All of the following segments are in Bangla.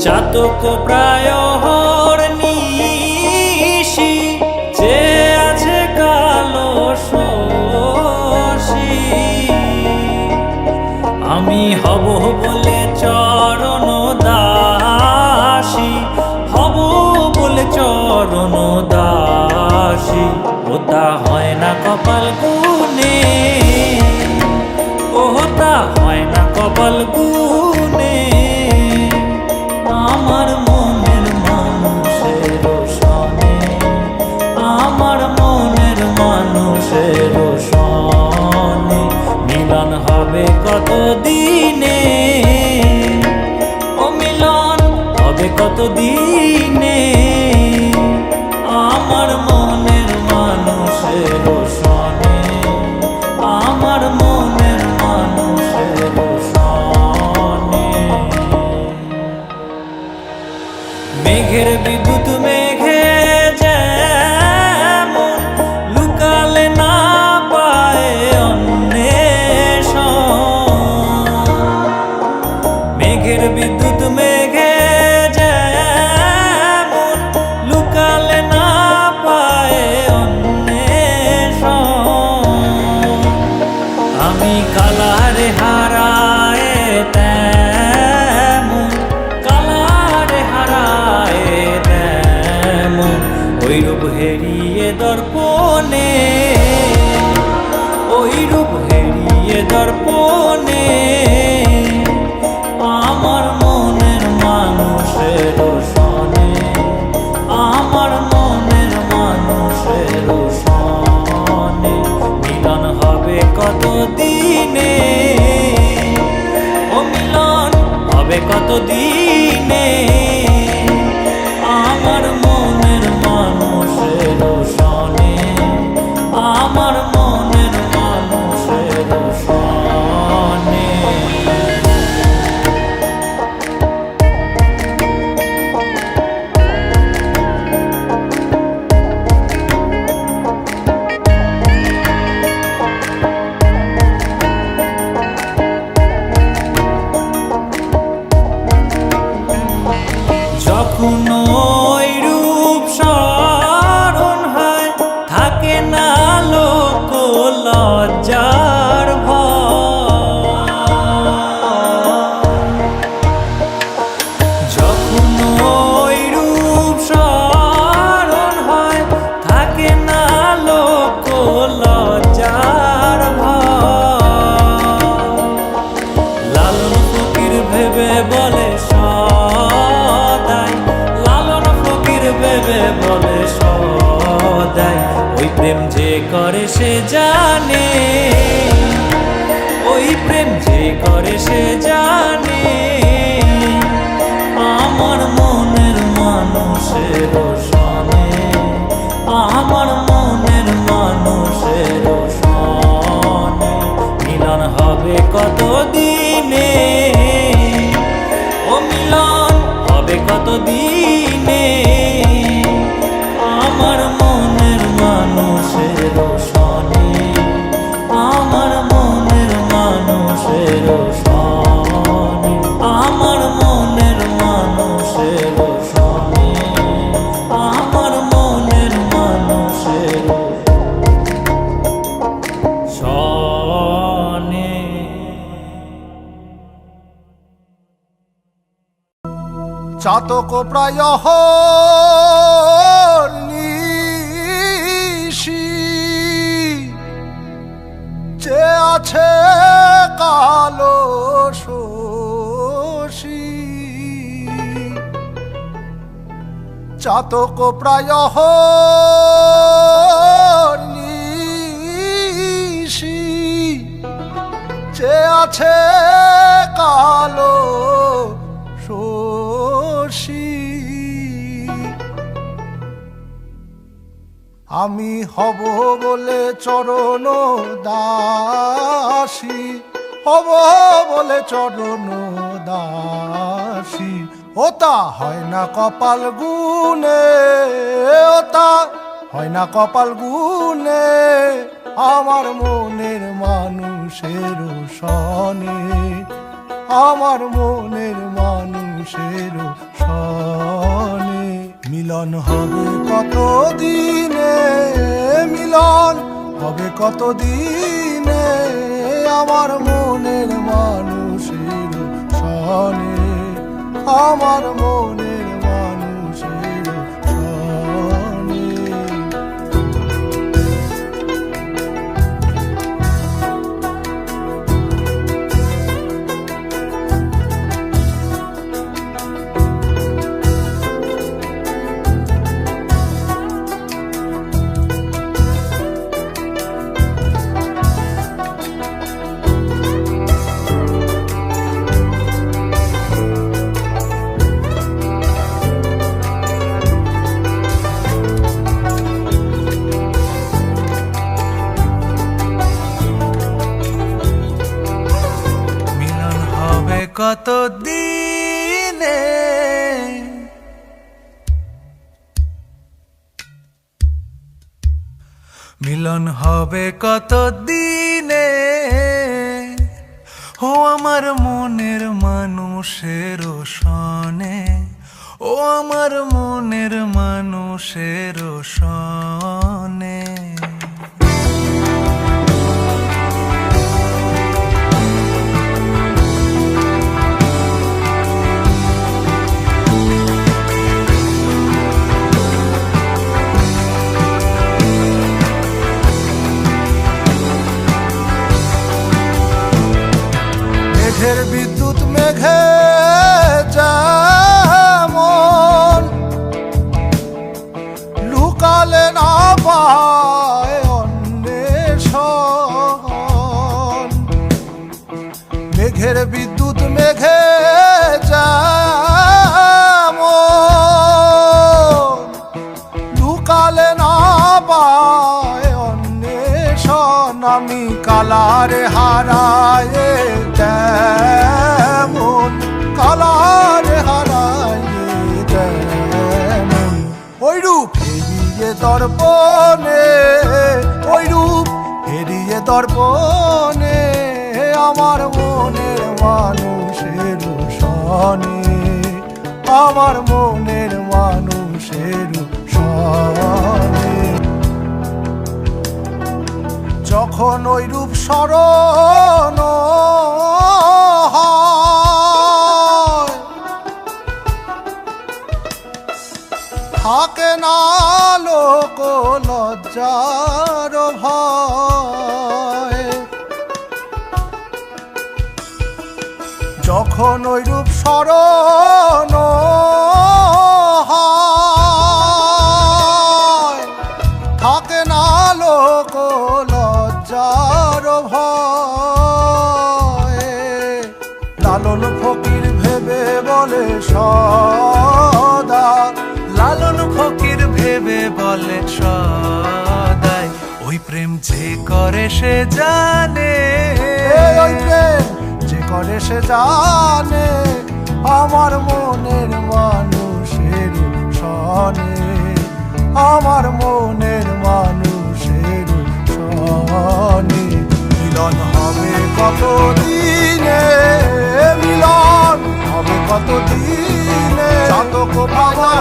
চাতক প্রায় নিশি যে আছে কালো শশী আমি হব বলে চরণ দাসী হব বলে চরণ দাসী ওটা হয় না কপাল গুনে ওটা হয় না কপাল গুনে আমার মনের মানুষের সনে আমার মনের মানুষের সনে মিলন হবে কত দিনে ও মিলন হবে কত দিনে আমার মনের মানুষের সনে আমার মনের মানুষের সনে মেঘের বিদ্যুৎ মেঘে যেমন লুকালে না পায় অন্বেষণ মেঘের বিদ্যুৎ মেঘে যেমন লুকালে না পায় অন্বেষণ আমি কালারে হারায় ওই রূপ হেরিয়ে দর্পণে ওই রূপ হেরিয়ে দর্পণে আমার মনের মানুষের সনে আমার মনের মানুষের সনে মিলন হবে কত দিনে ও মিলন হবে কত দিনে আমার মনের মানুষের সনে আমার মনের মানুষের সনে যখন ওই রূপ স্মরণ হয় থাকে না লোক লজ্জার ভয় যখন ওই রূপ স্মরণ হয় থাকে না লোক লজ্জার ভয় লালন ফকির ভেবে বলে ভেবে বলে সদাই ওই প্রেম যে করে সে জানে ওই প্রেম যে করে সে জানে আমার মনের মানুষের সনে আমার মনের মানুষের সনে মিলন হবে কত দিনে ও মিলন হবে কত দিনে আমার মনের মানুষের সনে আমার মনের মানুষের সনে আমার মনের মানুষের সনে আমার মনের মানুষের সনে চাতক প্রায় যে আছে কালো শশী চাতক প্রায় যে আছে কালো শশী আমি হব বলে চরণ দাসী হব বলে চরণ দাসী। ওতা হয় না কপাল গুনে, ওতা হয় না কপাল গুনে, আমার মনের মানুষের সনে, আমার মনের মানুষের সনে। মিলন হবে কত দিনে, মিলন হবে কত দিনে, আমার মনের মানুষের সনে, আমার মনের মানুষের সনে। কত দিনে, মিলন হবে কত দিনে, ও আমার মনের মানুষের সনে, ও আমার মনের মানুষের সনে। মেঘের বিদ্যুৎ মেঘে যেমন লুকালে না পায় অন্বেষণ, মেঘের বিদ্যুৎ মেঘে যেমন লুকালে না পায় অন্বেষণ, আমি কালারে হারায় তেমন, কালারে হারায় তেমন, ওই রূপ হেরিয়ে দর্পণে, ওই রূপ হেরিয়ে দর্পণে, আমার মনের মানুষের সনে, আমার মনের মানুষের সনে। যখন ওই রূপ স্মরণ হয়, থাকে না লোক লজ্জার ভয়, যখন ওই রূপ স্মরণ হয়, থাকে না লোক লজ্জার ভয়। লালন ফকির ভেবে বলে সদা, লালন ফকির ভেবে বলে সদাই, ওই প্রেম যে করে সে জানে, ওই প্রেম যে করে সে জানে, আমার মনের মানুষের সনে, আমার মনের মানুষের সনে। মিলন হবে কত দিনে, মিলন হবে কত দিনে, চাতক বাবা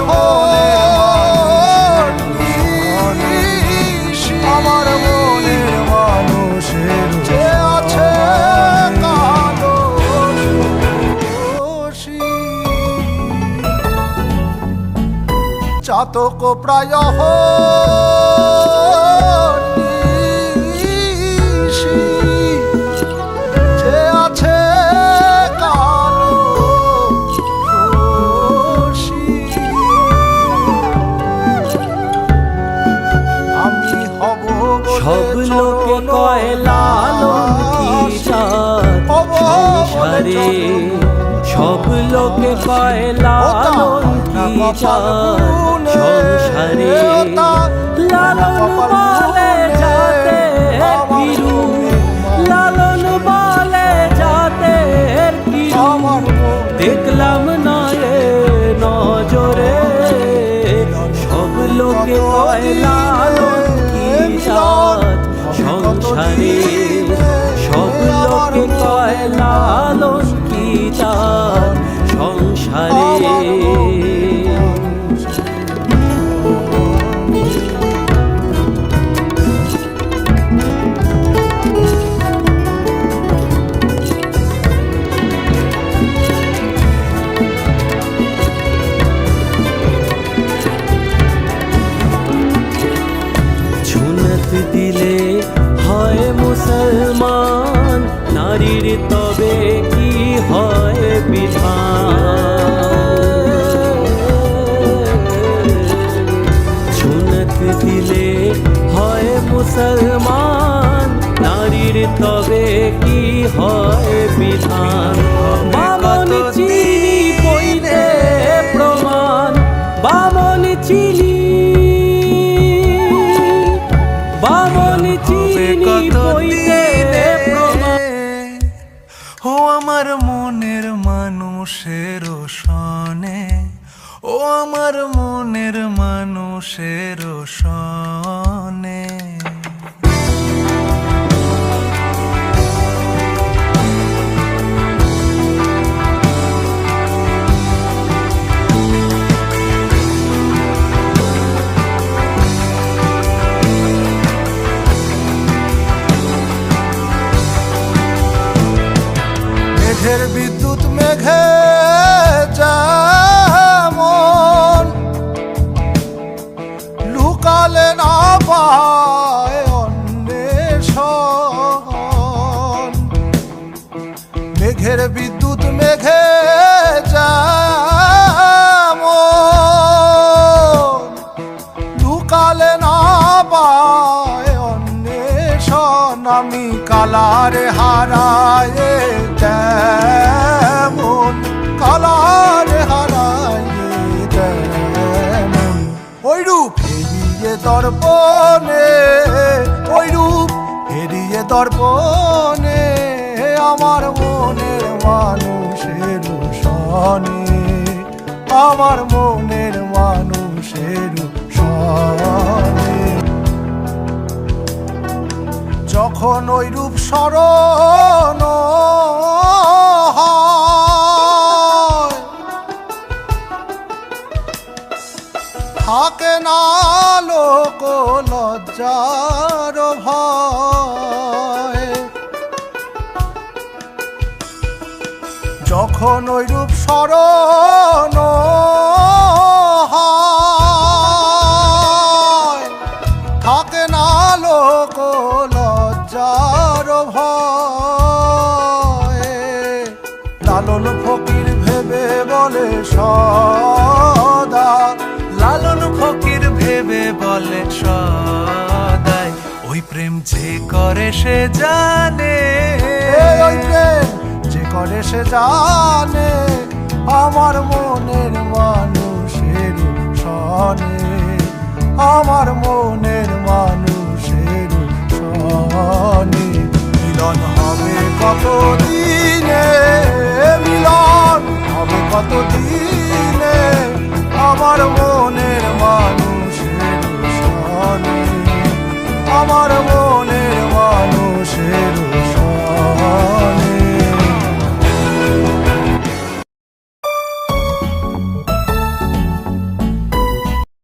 আমার মনের মানুষের যে আছে কালো চাতক প্রায় যে আছে কালো আমি হব সব লোকে কয় লালন কি চাঁদ সংসারে, সব লোকে কয় লালন কি চাঁদ সংসারে, লালন বলে যাতে ভীরু, লালন বলে দেখলাম নয়ে নজরে সব লোকে কয় লালন কি জাত সংসারে, সব লোকে কয় লালন কি জাত সংসারে। দিলে হয় মুসলমান, নারীর তবে কি হয় বিধান। সুন্নত দিলে হয় মুসলমান, নারীর তবে কি হয় বিধান। বামন চিনি পইলে প্রমাণ, বামন চিনি ও আমার মনের মানুষের সনে, ও আমার মনের মানুষের সনে। মেঘের বিদ্যুৎ মেঘে যেমন লুকালে না পায় অন্বেষণ। মেঘের বিদ্যুৎ মেঘে যেমন লুকালে না পায় অন্বেষণ। আমি কালারে হারায় তেমন, কালারে হারায় তেমন। ওই রূপ হেরিয়ে দর্পণে, ওই রূপ হেরিয়ে দর্পণে আমার মনের মানুষের সনে, আমার মনের মানুষের সনে। যখন ওই রূপ স্মরণ হয়, থাকে না লোক লজ্জার ভয়। যখন ওই রূপ স্মরণ হয়, থাকে না লোক লজ্জার ভয়। লালন ফকির ভেবে বলে সদা, লালন ফকির ভেবে বলে সদাই, ওই প্রেম যে করে সে জানে, ওই প্রেম যে করে সে জানে আমার মনের মানুষের সনে, আমার মনের মানুষের সনে। মিলন হবে কতদিনে,